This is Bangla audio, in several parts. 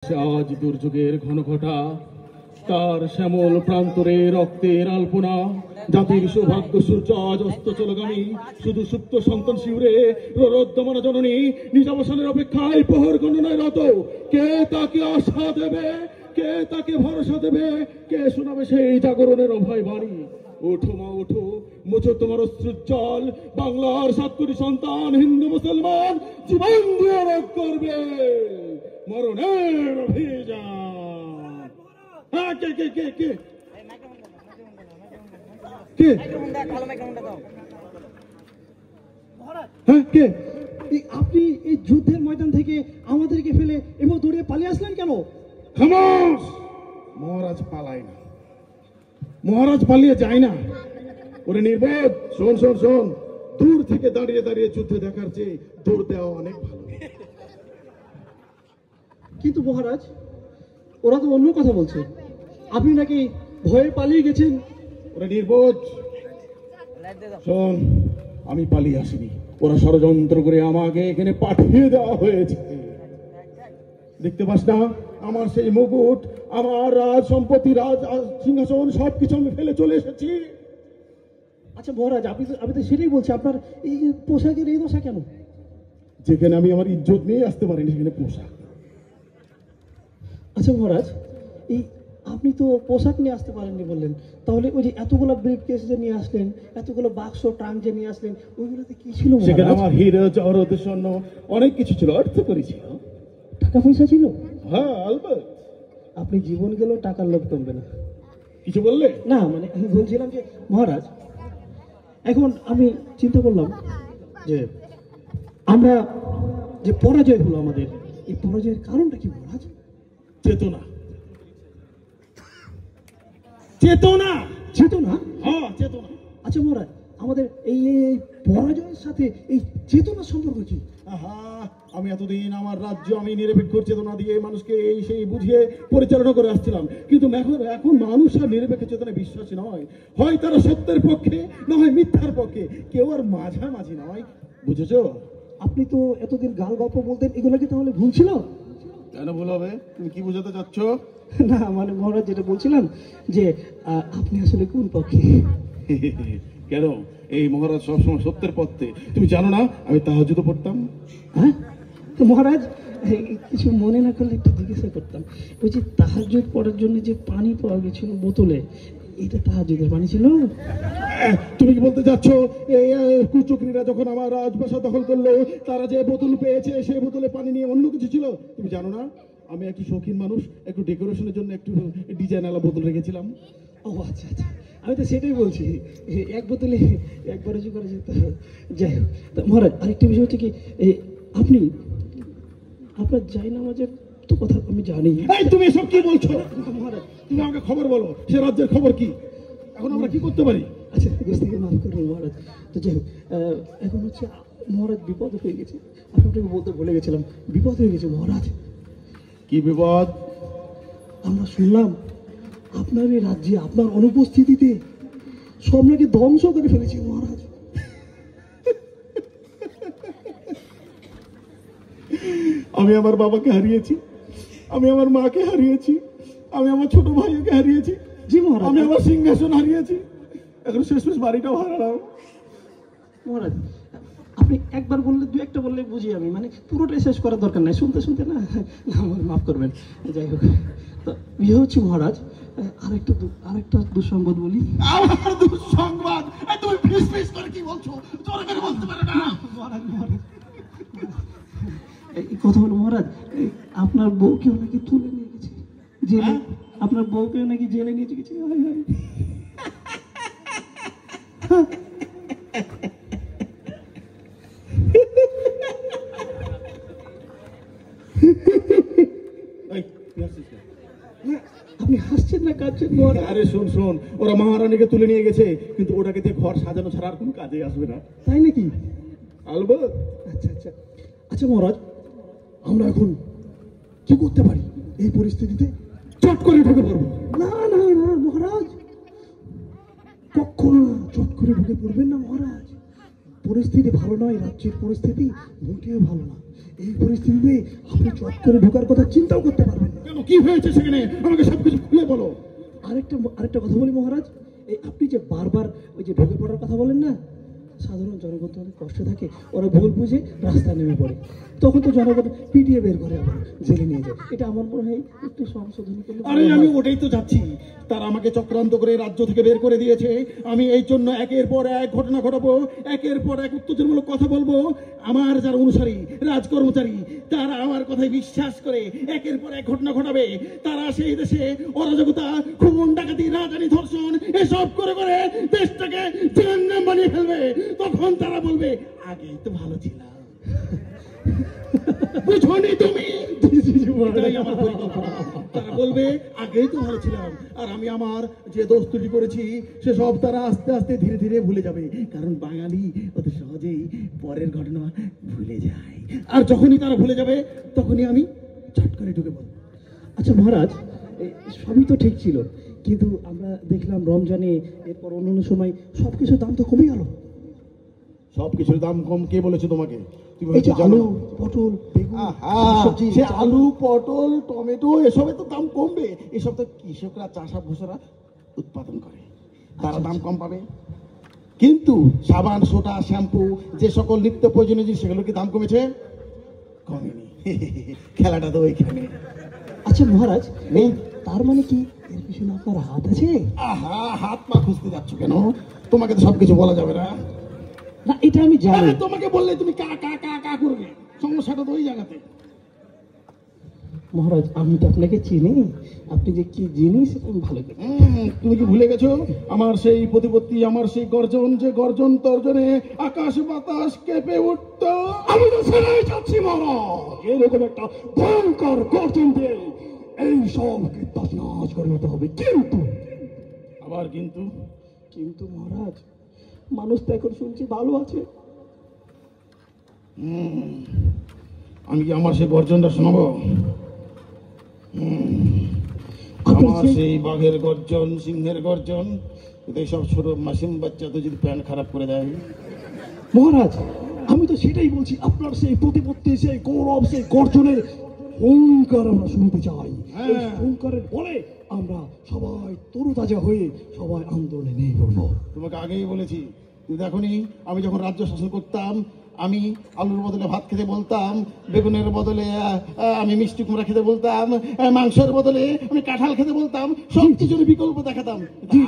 আজ দুর্যোগের ঘন ঘটা, তার শ্যামল প্রান্তরে রক্তের আলপনা, জাতির সৌভাগ্য সূর্য আজ অস্ত চলগামী, শুধু সুপ্ত সন্তান শিউরে রোদ্যমানা জননী নিজ অবসানের অপেক্ষায় প্রহর গণনায় রত। কে তাকে আশা দেবে, কে তাকে ভরসা দেবে, কে শোনাবে সেই জাগরণের অভয় বাণী? ওঠো মা ওঠো, মুছো তোমার অশ্রুজ্জ্বল, বাংলার ৭ কোটি সন্তান হিন্দু মুসলমান জীবন দিয়ে রোধ করবে মরণের অভিযান। হ্যাঁ, কে কে কে কে কে হ্যাঁ কে? আপনি এই যুদ্ধের ময়দান থেকে আমাদেরকে ফেলে এবার দৌড়ে পালিয়ে আসলেন কেন? খামোশ! মহারাজ পালায় না, মহারাজ পালিয়ে যায় না। ওরে নির্বোধ, শোন শোন শোন, দূর থেকে দাঁড়িয়ে দাঁড়িয়ে যুদ্ধ দেখার চেয়ে দৌড় দেওয়া অনেক ভালো। কিন্তু মহারাজ, ওরা তো অন্য কথা বলছে, আপনি নাকি ভয়ে পালিয়ে গেছেন। ওরে নির্বোধ, শোন, আমি পালিয়ে আসিনি, ওরা ষড়যন্ত্র করে আমাকে এখানে পাঠিয়ে দেওয়া হয়েছে। দেখতে পাস না আমার সেই মুকুট, আমার রাজ সম্পত্তি, রাজ সিংহাসন সবকিছু আমি ফেলে চলে এসেছি। আচ্ছা মহারাজ, আমি তো সেটাই বলছি, আপনার এই পোশাকের এই দশা কেন? যেখানে আমি আমার ইজ্জত নিয়ে আসতে পারিনি সেখানে পোশাক। আচ্ছা মহারাজ, এই আপনি তো পোশাক নিয়ে আসতে পারেননি বললেন, তাহলে ওই যে এতগুলো ব্রিফ কেস যে নিয়ে আসলেন, এতগুলো বাক্স ট্রাঙ্ক যে নিয়ে আসলেন, ওইগুলোতে কি ছিল? সেখানে আমার হিরো জহরত স্বর্ণ অনেক কিছু ছিল, অর্থ করেছি। টাকা পয়সা ছিল? হ্যাঁ আলবাত। আপনি জীবন গেলেও টাকার লোভ কমবে না। কিছু বললে? না মানে আমি বলছিলাম যে মহারাজ, এখন আমি চিন্তা করলাম যে আমরা যে পরাজয় হলো আমাদের, এই পরাজয়ের কারণটা কি মহারাজ? চেতনা। চেতনা চেতনা? হ্যাঁ চেতনা। আচ্ছা মহারাজ, আমাদের এই এই পরাজয়ের সাথে এই চেতনার সম্পর্ক কি? আহা, আমি এতদিন আমার রাজ্য আমি নিরপেক্ষ চেতনা দিয়ে মানুষকে এই সেই বুঝিয়ে পরিচালনা করে আসছিলাম, কিন্তু এখন মানুষ আর নিরপেক্ষ চেতনায় বিশ্বাসী নয়। হয় তারা সত্যের পক্ষে, না হয় মিথ্যার পক্ষে, কেউ আর মাঝামাঝি নয়। বুঝেছো? আপনি তো এতদিন গাল গল্প বলতেন, এগুলো কি তাহলে ভুল ছিল? কেন ভুল হবে? তুমি কি বোঝাতে চাচ্ছ? না মানে মহারাজ, যেটা বলছিলাম যে আপনি আসলে কোন পক্ষে? কেন? এই মহারাজ সবসময় সত্যের পথে। তুমি জানো না আমি তাহাজ্জুদ পড়তাম? হ্যাঁ তো মহারাজ, কিছু মনে না করলে একটু জিজ্ঞাসা করতাম, ওই যে তাহাজ্জুদ পড়ার জন্য যে পানি পাওয়া গেছিল বোতলে, এটা তাহাজ্জুদের পানি ছিল? তুমি কি বলতে চাচ্ছ এই কুচক্রীরা যখন আমার রাজপ্রাসাদ দখল করলো, তারা যে বোতল পেয়েছে সেই বোতলে পানি নিয়ে অন্য কিছু ছিল? তুমি জানো না আমি একটু শৌখিন মানুষ, একটু ডেকোরেশনের জন্য একটু ডিজাইন আলা বোতল রেখেছিলাম। ও আচ্ছা আচ্ছা, আমি তো সেটাই বলছি, এক বোতলে একবার উঁচু করে যেতে। যাই হোক, তো মহারাজ আরেকটা বিষয় হচ্ছে কি, আপনি আপনার জায়নামাজের তো কথা আমি জানি। এই তুমি এসব কি বলছো মহারাজ? তুমি আমাকে খবর বলো, সে রাজ্যের খবর কি? এখন আমরা কি করতে পারি? আচ্ছা থেকে মাফ করুন মহারাজ। তো যাই হোক, এখন হচ্ছে মহারাজ বিপদ হয়ে গেছে, আমি আপনাকে বলতে ভুলে গেছিলাম, বিপদ হয়ে গেছে মহারাজ। কি বিপদ? আমরা শুনলাম আপনার এই রাজ্যে আপনার অনুপস্থিতিতে সব নাকি ধ্বংস করে ফেলেছি মহারাজ। আমি আমার বাবাকে হারিয়েছি, আমি আমার মাকে হারিয়েছি, আমি আমার ছোট ভাইকে হারিয়েছি, জি মহারাজ। আমি আমার সিংহাসন হারিয়েছি, এখন শেষমেশ বাড়িটাও হারালাম। মহারাজ আপনি একবার বললে, দু একটা বললে বুঝি আমি, মানে পুরোটাই শেষ করার দরকার নাই, শুনতে শুনতে না আমার মাফ করবেন। যাই হোক, তো ইয়ে হচ্ছে মহারাজ, আরেকটা দুঃসংবাদ বলি। আমার দুঃসংবাদ? তুমি ফিস ফিস করে কি বলছো? জোরে করে বলতে পারো না? মহারাজ মহারাজ এই কথা হলো মহারাজ, আপনার বউকেও নাকি তুলে নিয়ে গেছে জেলে, আপনার বউকেও নাকি জেলে নিয়ে গেছে। আপনি হাসছেন না কাঁদছেন মহারাজ? আরে শোন শোন, ওরা মহারানীকে তুলে নিয়ে গেছে, কিন্তু ওটাকে দিয়ে ঘর সাজানো ছাড়া আর কোনো কাজে আসবে না। তাই নাকি? আলবাত। আচ্ছা আচ্ছা আচ্ছা মহারাজ, আমরা এখন কি করতে পারি এই পরিস্থিতিতে? চট করে ঢুকে পড়বো? না না না মহারাজ, কখনো না, চট করে ঢুকে পড়বেন না মহারাজ। পরিস্থিতি ভালো নয়, রাজ্যের পরিস্থিতি মোটেও ভালো না। এই পরিস্থিতিতে আপনি চট করে ঢোকার কথা চিন্তাও করতে পারবেন না। কেন, কি হয়েছে সেখানে? আমাকে সবকিছু খুলে বলো। আরেকটা কথা বলি মহারাজ, এই আপনি যে বারবার ওই যে ঢুকে পড়ার কথা বলেন না, সাধারণ জনগণ তো অনেক কষ্ট থাকে, ওরা ভুল বুঝে রাস্তায় নেমে পড়ে, তখন তো জনগণ পিটিয়ে বের করে আবার জেলে নিয়ে যায়। এটা আমার মনে হয় একটু সংশোধন করলে আরে আমি ওটাই তো যাচ্ছি। তারা আমাকে চক্রান্ত করে রাজ্য থেকে বের করে দিয়েছে। আমি এই জন্য একের পর এক ঘটনা ঘটাবো, একের পর এক উত্তেজনামূলক কথা বলবো। আমার যারা অনুসারী রাজকর্মচারী, তারা আমার কথায় বিশ্বাস করে একের পর এক ঘটনা ঘটাবে। তারা সেই দেশে অরাজকতা, খুন, ডাকাতি, রাজধানী, ধর্ষণ এসব করে করে দেশটাকে জাহান্নাম বানিয়ে ফেলবে। তখন তারা বলবে আগেই তো ভালো ছিলাম। বুঝোনি তুমি? এটাই আমার পরিকল্পনা। তারা বলবে আগেই তো ভালো ছিলাম, আর আমি আমার যে দোষ ত্রুটি করেছি সেসব তারা আস্তে আস্তে ধীরে ধীরে ভুলে যাবে। কারণ বাঙালি অত সহজেই পরের ঘটনা ভুলে যায়। আর যখনই তারা ভুলে যাবে তখনই আমি চট করে ঢুকে পড়ব। আচ্ছা মহারাজ, সবই তো ঠিক ছিল, কিন্তু আমরা দেখলাম রমজানে এরপর অন্য সময় সবকিছুর দাম তো কমে গেল। সবকিছুর দাম কম কে বলেছে তোমাকে? তুমি এই যে হয়তো জানো আলু, পটল, বেগুন, সবজি, সে চাল। আলু, পটল, টমেটো এসবের তো দাম কমবে। এসব তো কৃষকরা, চাষাভূষরা উৎপাদন করে, তারা দাম কম পাবে। কিন্তু সাবান, সোডা, শ্যাম্পু যে সকল নিত্য প্রয়োজনীয় জিনিস, সেগুলো কি দাম কমেছে? কমেনি। খেলাটা তো ওইখানে। আচ্ছা মহারাজ, এই তার মানে কি এর পিছনে আপনার হাত আছে? আহা, হাত পা খুঁজতে যাচ্ছ কেন? তোমাকে তো সবকিছু বলা যাবে না। না, এটা আমি জানি। আরে তোমাকে বললে তুমি কা কা কা কা করবে, সমস্যাটা তো ওই জায়গাতে। মহারাজ, আমি তো আপনাকে চিনি, আপনি যে কি জিনিস আমি ভালো করি। তুমি কি ভুলে গেছো আমার সেই প্রতিপত্তি, আমার সেই গর্জন, যে গর্জন তর্জনে আকাশ বাতাস কেঁপে উঠত? আমি তো সেটাই চাচ্ছি মহারাজ, এরকম একটা ভয়ঙ্কর গর্জন দিয়ে এই সবকে তছনছ করে দিতে হবে। কিন্তু আবার কিন্তু মহারাজ, মানুষ তো এখন শুনছি ভালো আছে। আমি কি আমার সেই গর্জনটা শোনাবো? আমার সেই বাঘের গর্জন, সিংহের গর্জন। এইসব ছোট মাসিম বাচ্চা তো যদি প্যান্ট খারাপ করে দেয়। মহারাজ, আমি তো সেটাই বলছি, আপনার সেই প্রতিপত্তি, সেই গৌরব, সেই গর্জনের হুঙ্কার আমরা শুনতে চাই। এই হুঙ্কারের বলে আমরা সবাই তরুতাজা হয়ে সবাই আন্দোলনে নেমে পড়বো। তোমাকে আগেই বলেছি, তুমি দেখোনি আমি যখন রাজ্য শাসন করতাম, আমি আলুর বদলে ভাত খেতে বলতাম, বেগুনের বদলে আমি মিষ্টি কুমড়া খেতে বলতাম, মাংসের বদলে আমি কাঁঠাল খেতে বলতাম, সব কিছুর বিকল্প দেখাতাম।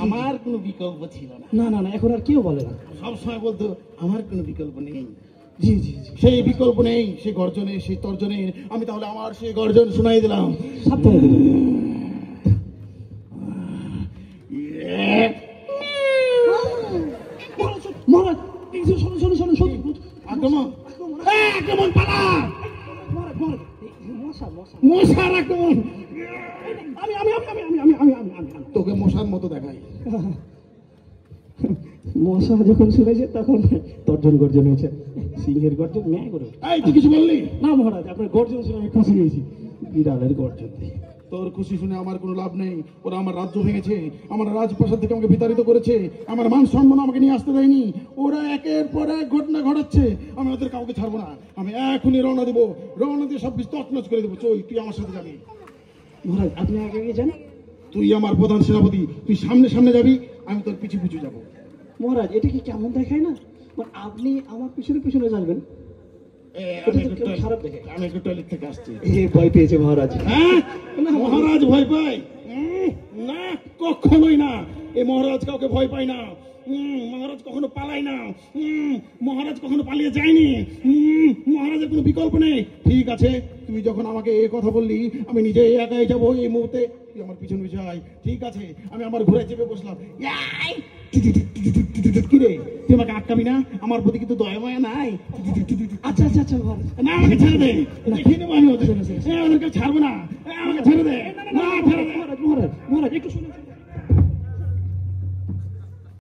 আমার কোনো বিকল্প ছিল না। না না না, এখন আর কেউ বলে না। সবসময় বলতো আমার কোনো বিকল্প নেই। জি জি জি, সেই বিকল্প নেই, সেই গর্জনে, সেই তর্জনে আমি তাহলে আমার সেই গর্জন শোনাই দিলাম। সাবধানে দিবেন। মহারাজ, এই যে শোনো শোনো শোনো শোনো, আক্রমণ, আক্রমণ, পালা! মহারাজ মহারাজ, মশা মশা, মশার আক্রমণ! আমি আমি আমি আমি আমি আমি আমি আমি আমি তোকে মশার মতো দেখাই। মশা যখন শুনেছে তখন তর্জন গর্জন হয়েছে, সিংহের গর্জন ন্যায় করে। এই তুই কিছু বললি না মহারাজ, আপনার গর্জন শুনে আমি খুশি হয়েছি, বিড়ালের গর্জন দিয়ে। তোর খুশি শুনে আমার কোনো লাভ নেই। ওরা আমার রাজ্য ভেঙেছে, আমার রাজপ্রাসাদ থেকে আমাকে বিতাড়িত করেছে, আমার মান সম্মান আমাকে নিয়ে আসতে দেয়নি। ওরা একের পর এক ঘটনা ঘটাচ্ছে, আমি ওদের কাউকে ছাড়বো না। আমি এখনই রওনা দেবো, রওনা দিয়ে সব কিছু তছনছ করে দেবো। চল, তুই আমার সাথে যাবি। মহারাজ, আপনি আগে আগে যান। তুই আমার প্রধান সেনাপতি, তুই সামনে সামনে যাবি, আমি তোর পিছু পিছু যাবো। মহারাজ, এটা কি কেমন দেখায় না, মানে আপনি আমার পিছনে পিছনে যাবেন। খারাপ দেখে। আমি একটু টয়লেট থেকে আসছি। ভয় পেয়েছে মহারাজ। হ্যাঁ, মহারাজ ভয় পায়? না, কখনোই না। এই মহারাজ কাউকে ভয় পায় না। মহারাজ কখনো পালায় না। মহারাজ কখনো পালিয়ে যায়নি। মহারাজের কোনো বিকল্প নেই। ঠিক আছে, তুই যখন আমাকে এই কথা বললি, আমি নিজে একাই যাবো এই মুহূর্তে। তুই আমার পিছন পিছাই। ঠিক আছে, আমি আমার ঘুরে চেপে বসলাম। কি রে, তুই আমাকে আটকাবি না? আমার প্রতি কিন্তু দয়া মায়া নাই। আচ্ছা আচ্ছা আচ্ছা মহারাজ, না, আমাকে ছেড়ে দে। দেখি নেবো আমি ওদেরকে ছাড়বো না। আমাকে ছেড়ে দে। না, ছেড়ে দে। মহারাজ মহারাজ মহারাজ, একটু শুনুন।